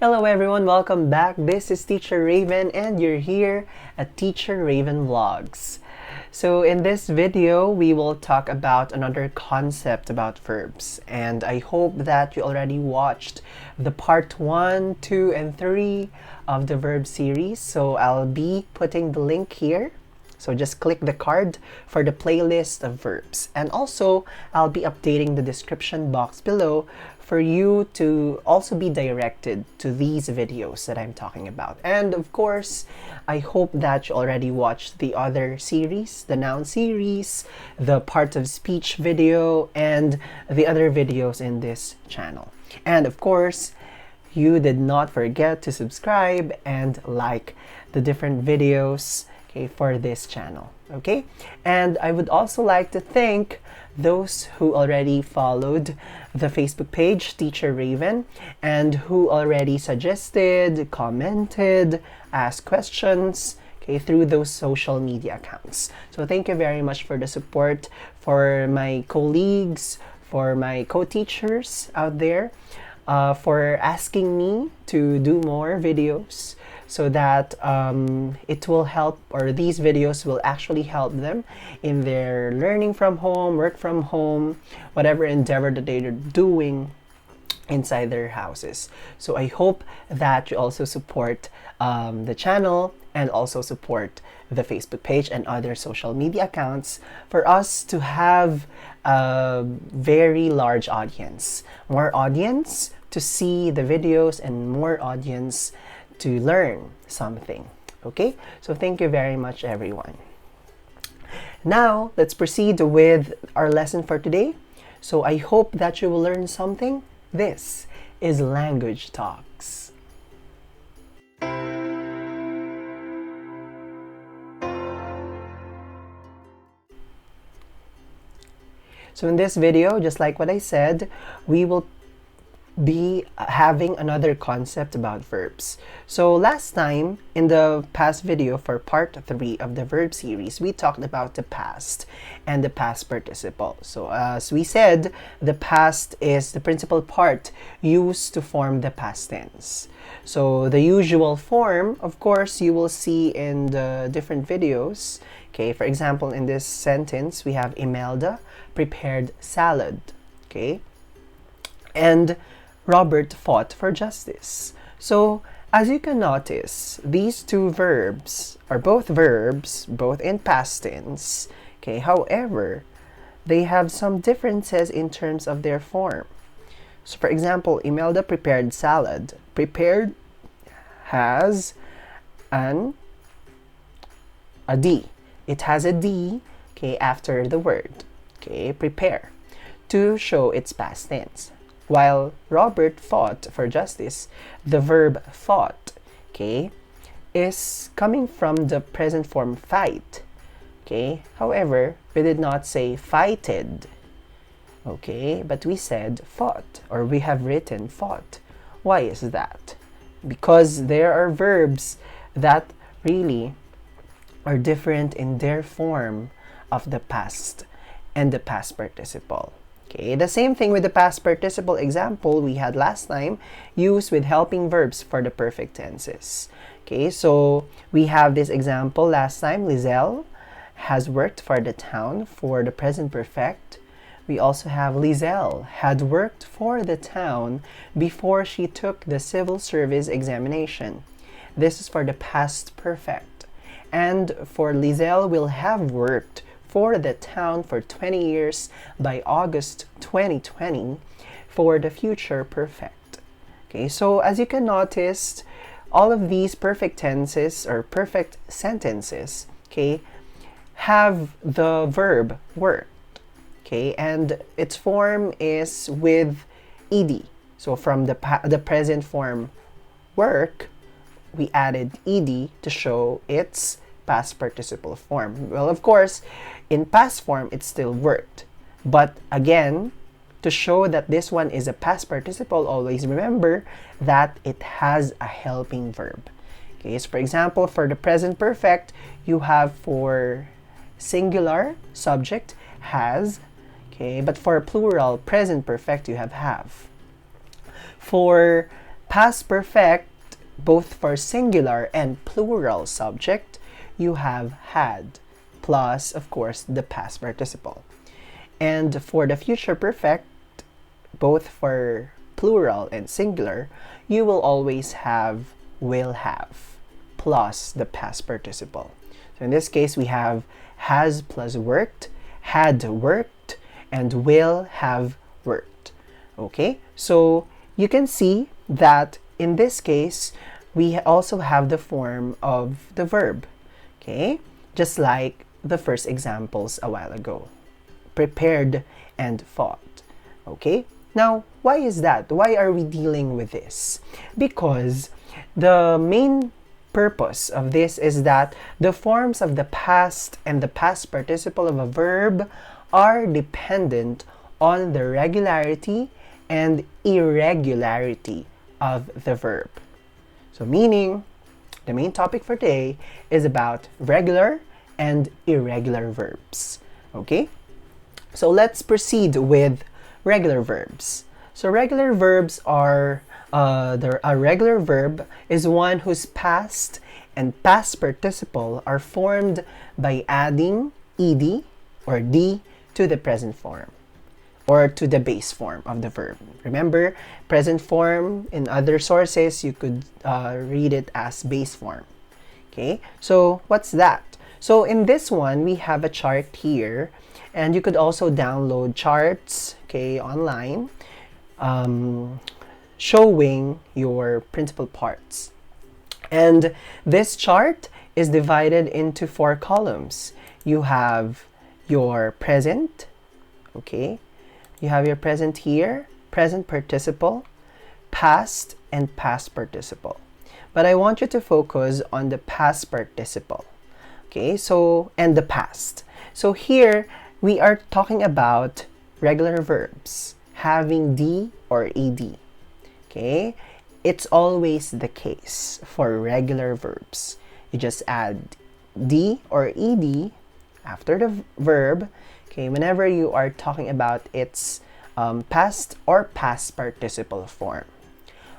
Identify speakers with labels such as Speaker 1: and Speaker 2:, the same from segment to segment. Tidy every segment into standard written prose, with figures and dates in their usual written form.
Speaker 1: Hello everyone, welcome back. This is Teacher Rayven and you're here at Teacher Rayven Vlogs. So in this video, we will talk about another concept about verbs. And I hope that you already watched the part 1, 2, and 3 of the verb series. So I'll be putting the link here. So just click the card for the playlist of verbs. And also, I'll be updating the description box below for you to also be directed to these videos that I'm talking about. And of course, I hope that you already watched the other series, the noun series, the part of speech video, and the other videos in this channel. And of course, you did not forget to subscribe and like the different videos, okay, for this channel, okay? And I would also like to thank those who already followed the Facebook page, Teacher Rayven, and who already suggested, commented, asked questions, okay, through those social media accounts. So thank you very much for the support, for my colleagues, for my co-teachers out there, for asking me to do more videos, so that it will help, or these videos will actually help them in their learning from home, work from home, whatever endeavor that they're doing inside their houses. So I hope that you also support the channel and also support the Facebook page and other social media accounts for us to have a very large audience. More audience to see the videos and more audience to learn something. Okay, so thank you very much, everyone. Now let's proceed with our lesson for today. So I hope that you will learn something. This is Language Talks. So in this video, just like what I said, we will be having another concept about verbs. So last time, in the past video for part 3 of the verb series, we talked about the past and the past participle. So as we said, the past is the principal part used to form the past tense. So the usual form, of course, you will see in the different videos. Okay, for example, in this sentence, we have Imelda prepared salad. Okay, and Robert fought for justice. So, as you can notice, these two verbs are both verbs, both in past tense. Okay, however, they have some differences in terms of their form. So, for example, Imelda prepared salad. Prepared has a D. It has a D, okay, after the word, okay, prepare, to show its past tense. While Robert fought for justice, the verb fought, okay, is coming from the present form fight. Okay, however, we did not say fighted. Okay, but we said fought, or we have written fought. Why is that? Because there are verbs that really are different in their form of the past and the past participle. Okay, the same thing with the past participle example we had last time, used with helping verbs for the perfect tenses. Okay, so we have this example last time. Lizelle has worked for the town for the present perfect. We also have Lizelle had worked for the town before she took the civil service examination. This is for the past perfect. And for Lizelle will have worked for the town for 20 years by August 2020 for the future perfect. Okay, so as you can notice, all of these perfect tenses or perfect sentences, okay, have the verb worked, okay, and its form is with ed. So from the present form work, we added ed to show its past participle form. Well, of course, in past form, it still worked. But again, to show that this one is a past participle, always remember that it has a helping verb. Okay, so for example, for the present perfect, you have for singular subject has, okay, but for plural present perfect, you have. For Past perfect, both for singular and plural subject, you have had, plus, of course, the past participle. And for the future perfect, both for plural and singular, you will always have will have, plus the past participle. So in this case, we have has plus worked, had worked, and will have worked. Okay, so you can see that in this case, we also have the form of the verb. Okay, just like the first examples a while ago. Prepared and fought. Okay, now why is that? Why are we dealing with this? Because the main purpose of this is that the forms of the past and the past participle of a verb are dependent on the regularity and irregularity of the verb. So meaning, the main topic for today is about regular and irregular verbs. Okay? So let's proceed with regular verbs. So regular verbs are, a regular verb is one whose past and past participle are formed by adding ed or d to the present form or to the base form of the verb. Remember, present form in other sources, you could read it as base form. Okay, so what's that? So in this one, we have a chart here, and you could also download charts, okay, online, showing your principal parts. And this chart is divided into 4 columns. You have your present, okay, you have your present here, present participle, past, and past participle. But I want you to focus on the past participle, okay, so, and the past. So here, we are talking about regular verbs having d or ed, okay? It's always the case for regular verbs. You just add d or ed after the verb, okay, whenever you are talking about its past or past participle form.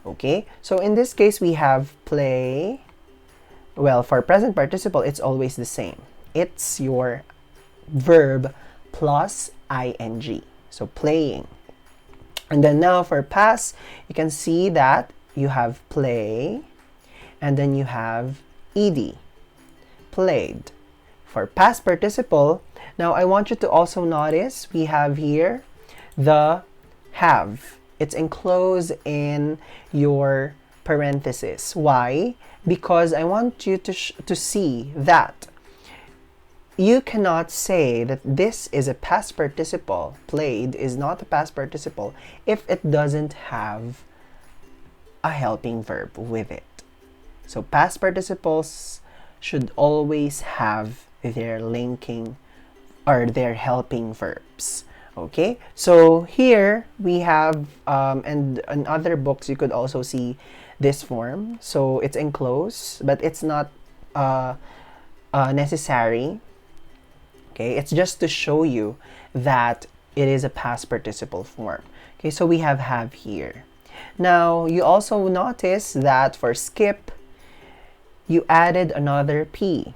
Speaker 1: Okay, so in this case, we have play. Well, for present participle, it's always the same. It's your verb plus ing, so playing. And then now for past, you can see that you have play, and then you have ed, played. For past participle, now I want you to also notice we have here the have. It's enclosed in your parenthesis. Why? Because I want you to see that you cannot say that this is a past participle, played is not a past participle, if it doesn't have a helping verb with it. So past participles should always have their linking or their helping verbs. Okay, so here we have, and in other books you could also see this form. So it's enclosed, but it's not necessary. Okay, it's just to show you that it is a past participle form. Okay, so we have here. Now, you also notice that for skip, you added another P,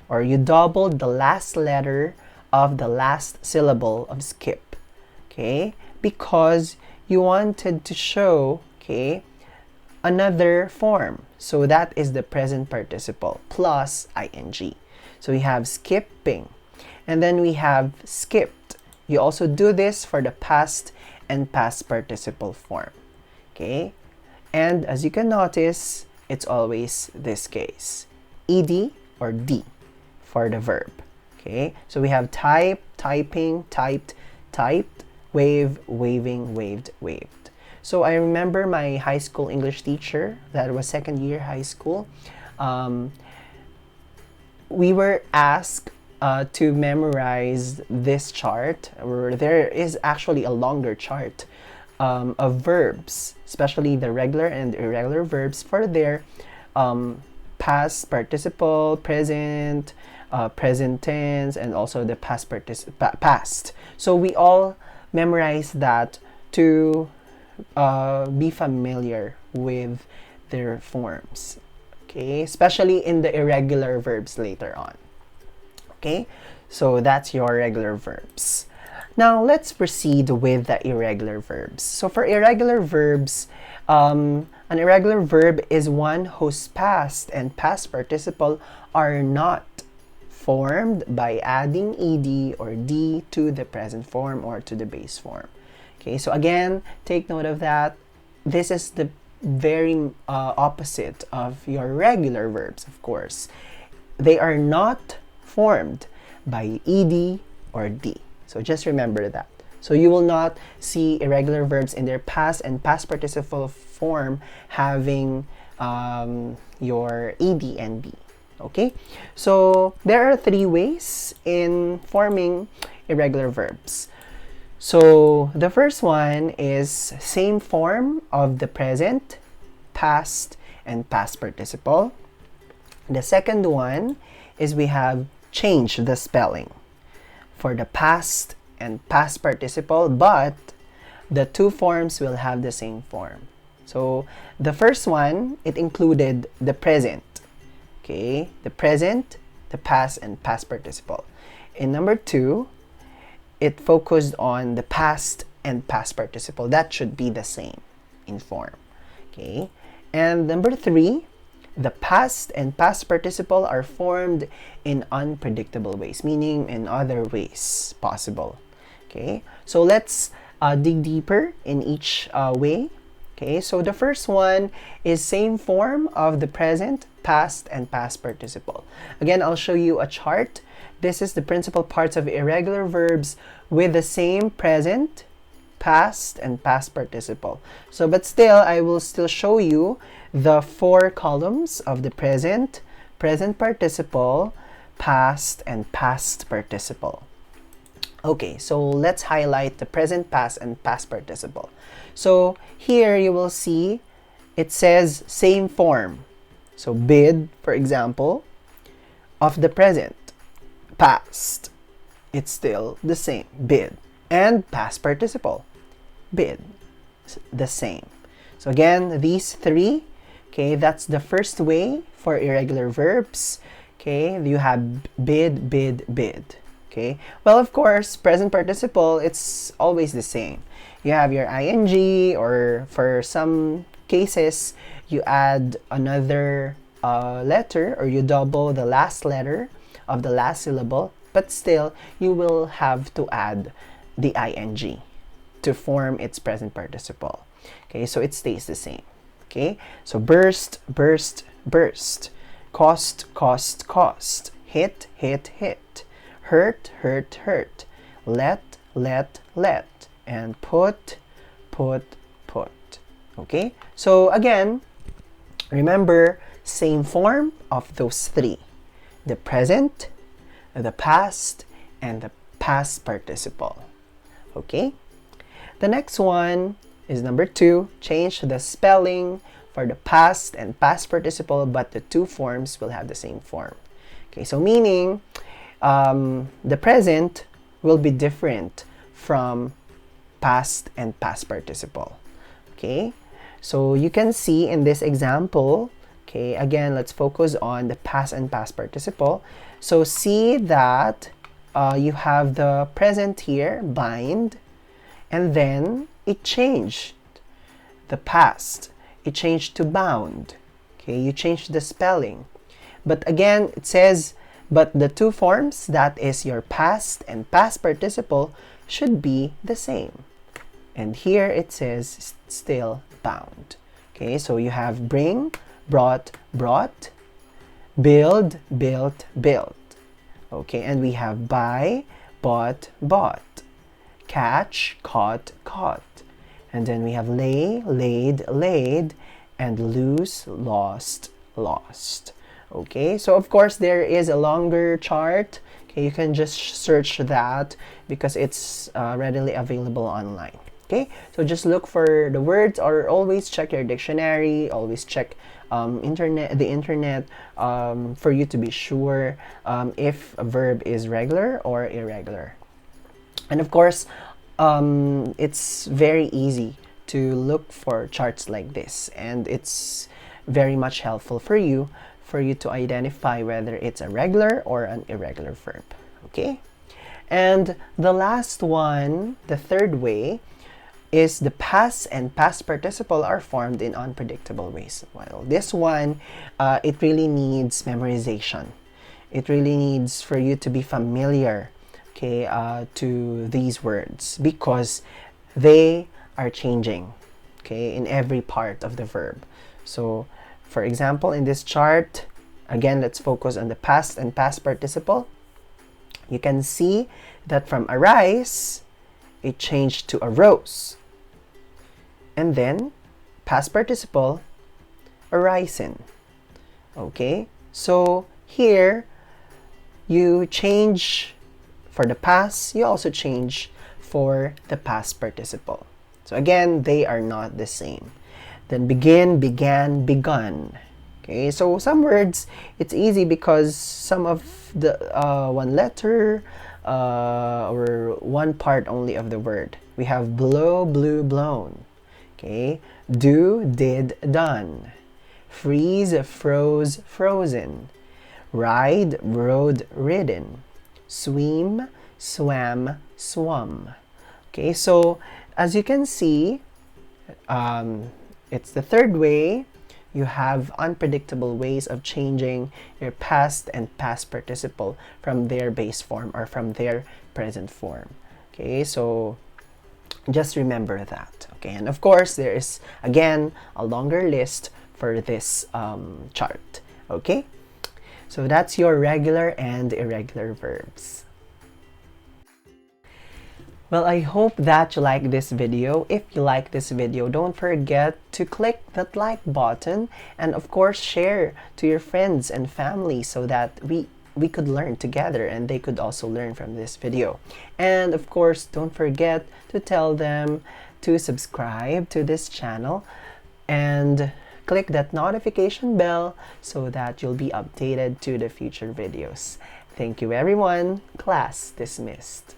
Speaker 1: or you doubled the last letter of the last syllable of skip, okay? Because you wanted to show, okay, another form. So that is the present participle plus ing. So we have skipping, and then we have skipped. You also do this for the past and past participle form, okay? And as you can notice, it's always this case, ed or d for the verb. Okay, so we have type, typing, typed, typed, wave, waving, waved, waved. So I remember my high school English teacher, that was second year high school. We were asked to memorize this chart, or there is actually a longer chart of verbs, especially the regular and irregular verbs for their past participle, present, present tense, and also the past past. So we all memorize that to be familiar with their forms. Okay, especially in the irregular verbs later on. Okay, so that's your regular verbs. Now let's proceed with the irregular verbs. So for irregular verbs, an irregular verb is one whose past and past participle are not formed by adding ed or d to the present form or to the base form. Okay, so again, take note of that. This is the very opposite of your regular verbs, of course. They are not formed by ed or d. So just remember that. So you will not see irregular verbs in their past and past participle form having your ed and d. Okay? So there are three ways in forming irregular verbs. So the first one is same form of the present, past, and past participle. The second one is we have change the spelling for the past and past participle, but the two forms will have the same form. So the first one, it included the present. Okay, the present, the past, and past participle. In number two, it focused on the past and past participle. That should be the same in form. Okay, and number three, the past and past participle are formed in unpredictable ways, meaning in other ways possible. Okay, so let's dig deeper in each way. Okay, so the first one is same form of the present, past, and past participle. Again, I'll show you a chart. This is the principal parts of irregular verbs with the same present, past, and past participle. So, but still, I will still show you the four columns of the present, present participle, past, and past participle. Okay, so let's highlight the present, past, and past participle. So here you will see it says same form. So bid, for example, of the present. Past, it's still the same, bid. And past participle, bid, the same. So again, these three, okay, that's the first way for irregular verbs. Okay, you have bid, bid, bid. Okay, well, of course, present participle, it's always the same. You have your ing, or for some cases, you add another letter, or you double the last letter of the last syllable, but still, you will have to add the ing to form its present participle. Okay, so it stays the same. Okay, so burst, burst, burst. Cost, cost, cost. Hit, hit, hit. Hurt, hurt, hurt. Let, let, let. And put, put, put. Okay, so again, remember, same form of those three. The present, the past, and the past participle. Okay, the next one is number two, change the spelling for the past and past participle, but the two forms will have the same form. Okay, so meaning the present will be different from past and past participle. Okay, so you can see in this example, okay, again, let's focus on the past and past participle. So see that you have the present here, bind, and then it changed the past. It changed to bound. Okay, you changed the spelling. But again, it says, but the two forms, that is your past and past participle, should be the same. And here it says still bound. Okay, so you have bring, brought, brought, build, built, built. Okay, and we have buy, bought, bought, catch, caught, caught. And then we have lay, laid, laid, and lose, lost, lost. Okay, so of course there is a longer chart. Okay, you can just search that because it's readily available online. Okay, so just look for the words, or always check your dictionary, always check the internet for you to be sure if a verb is regular or irregular. And of course, it's very easy to look for charts like this, and it's very much helpful for you to identify whether it's a regular or an irregular verb. Okay? And the last one, the third way, is the past and past participle are formed in unpredictable ways. Well, this one, it really needs memorization. It really needs for you to be familiar, okay, to these words, because they are changing, okay, in every part of the verb. So, for example, in this chart, again, let's focus on the past and past participle. You can see that from arise, it changed to arose. And then, past participle, arisen. Okay? So, here, you change for the past, you also change for the past participle. So, again, they are not the same. Then, begin, began, begun. Okay? So, some words, it's easy because some of the one letter or one part only of the word. We have blow, blew, blown. Okay, do, did, done. Freeze, froze, frozen. Ride, rode, ridden. Swim, swam, swum. Okay, so as you can see, it's the third way. You have unpredictable ways of changing your past and past participle from their base form or from their present form. Okay, so just remember that. Okay, and of course, there is again a longer list for this chart. Okay, so that's your regular and irregular verbs. Well, I hope that you like this video. If you like this video, don't forget to click that like button and of course share to your friends and family so that we could learn together and they could also learn from this video. And of course, don't forget to tell them to subscribe to this channel and click that notification bell so that you'll be updated to the future videos. Thank you everyone. Class dismissed.